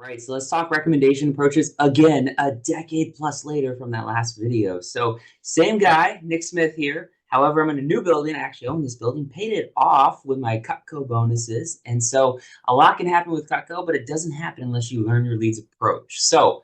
Right, so let's talk recommendation approaches again, a decade plus later from that last video. So, same guy, Nick Smith here. However, I'm in a new building. I actually own this building, paid it off with my Cutco bonuses. And so, a lot can happen with Cutco, but it doesn't happen unless you learn your leads approach. So,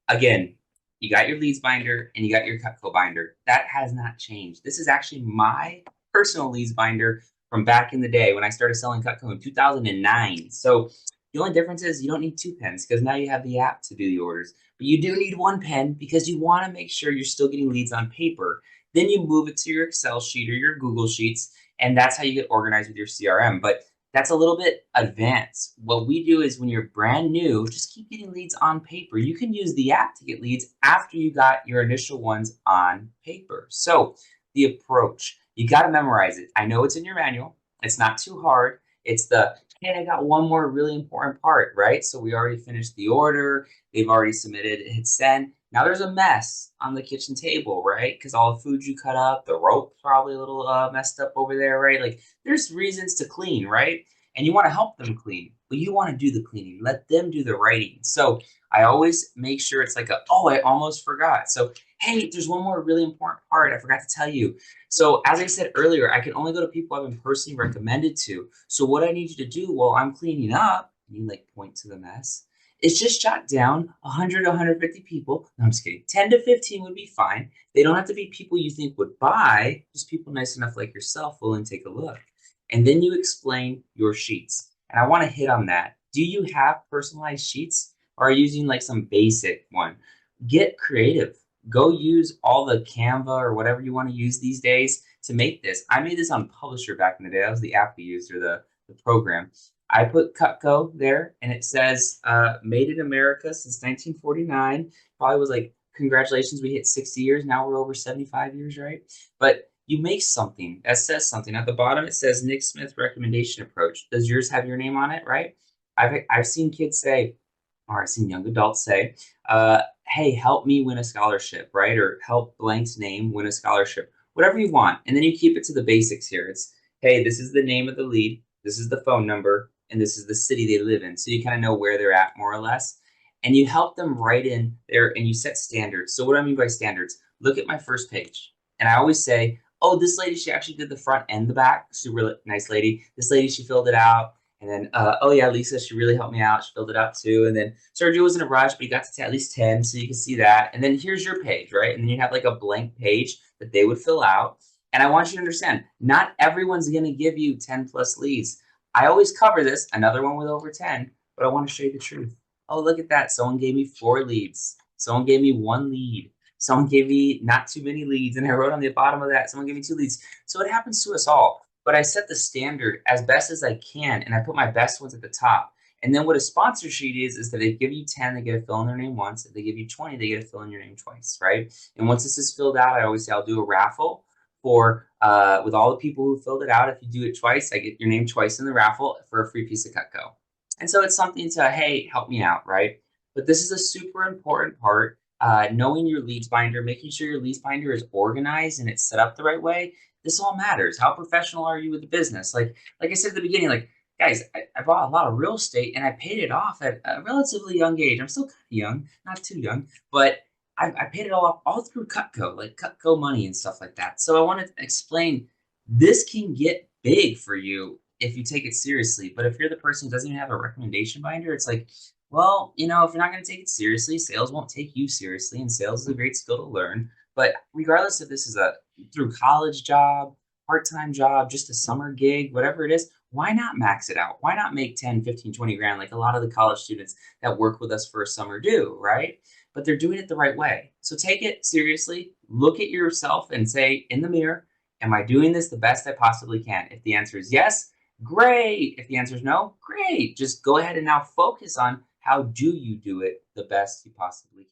again, you got your leads binder and you got your Cutco binder. That has not changed. This is actually my personal leads binder from back in the day when I started selling Cutco in 2009. So the only difference is you don't need two pens because now you have the app to do the orders. But you do need one pen because you want to make sure you're still getting leads on paper. Then you move it to your Excel sheet or your Google Sheets, and that's how you get organized with your CRM. But that's a little bit advanced. What we do is when you're brand new, just keep getting leads on paper. You can use the app to get leads after you got your initial ones on paper. So the approach, you got to memorize it. I know it's in your manual. It's not too hard. It's the, hey, I got one more really important part, right? So we already finished the order. They've already submitted, hit send. Now there's a mess on the kitchen table, right? Because all the food you cut up, the rope probably a little messed up over there, right? Like there's reasons to clean, right? And you want to help them clean, but you want to do the cleaning. Let them do the writing. So I always make sure it's like oh, I almost forgot. So, hey, there's one more really important part I forgot to tell you. So as I said earlier, I can only go to people I've been personally recommended to. So what I need you to do while I'm cleaning up, you like point to the mess, is just jot down 100 to 150 people. No, I'm just kidding. 10 to 15 would be fine. They don't have to be people you think would buy, just people nice enough like yourself willing to take a look. And then you explain your sheets. And I want to hit on that. Do you have personalized sheets or are you using like some basic one? Get creative. Go use all the Canva or whatever you want to use these days to make this. I made this on Publisher back in the day. That was the app we used or the program. I put Cutco there and it says made in America since 1949. Probably was like, congratulations, we hit 60 years. Now we're over 75 years, right? But you make something that says something. At the bottom, it says Nick Smith recommendation approach. Does yours have your name on it, right? I've seen kids say, or I've seen young adults say, hey, help me win a scholarship, right? Or help blank's name win a scholarship, whatever you want. And then you keep it to the basics here. It's, hey, this is the name of the lead, this is the phone number, and this is the city they live in. So you kind of know where they're at more or less. And you help them write in there and you set standards. So what do I mean by standards? Look at my first page. And I always say, oh, this lady, she actually did the front and the back. Super nice lady. This lady, she filled it out. And then, oh yeah, Lisa, she really helped me out. She filled it out too. And then Sergio was in a rush, but he got to at least 10, so you can see that. And then here's your page, right? And then you have like a blank page that they would fill out. And I want you to understand, not everyone's going to give you 10 plus leads. I always cover this, another one with over 10, but I want to show you the truth. Oh, look at that. Someone gave me 4 leads. Someone gave me 1 lead. Someone gave me not too many leads. And I wrote on the bottom of that, someone gave me 2 leads. So it happens to us all. But I set the standard as best as I can, and I put my best ones at the top. And then what a sponsor sheet is that they give you 10, they get to fill in their name once. If they give you 20, they get to fill in your name twice, right? And once this is filled out, I always say I'll do a raffle for with all the people who filled it out. If you do it twice, I get your name twice in the raffle for a free piece of Cutco. And so it's something to, hey, help me out, right? But this is a super important part. Knowing your leads binder, making sure your leads binder is organized and it's set up the right way. This all matters. How professional are you with the business? Like I said at the beginning, like, guys, I bought a lot of real estate and I paid it off at a relatively young age. I'm still kind of young, not too young, but I paid it all off all through Cutco, like Cutco money and stuff like that. So I want to explain this can get big for you if you take it seriously. But if you're the person who doesn't even have a recommendation binder, it's like, well, if you're not going to take it seriously, sales won't take you seriously, and sales is a great skill to learn. But regardless if this is a through college job, part-time job, just a summer gig, whatever it is, why not max it out? Why not make 10, 15, 20 grand like a lot of the college students that work with us for a summer do, right? But they're doing it the right way. So take it seriously, look at yourself and say in the mirror, am I doing this the best I possibly can? If the answer is yes, great. If the answer is no, great. Just go ahead and now focus on how do you do it the best you possibly can.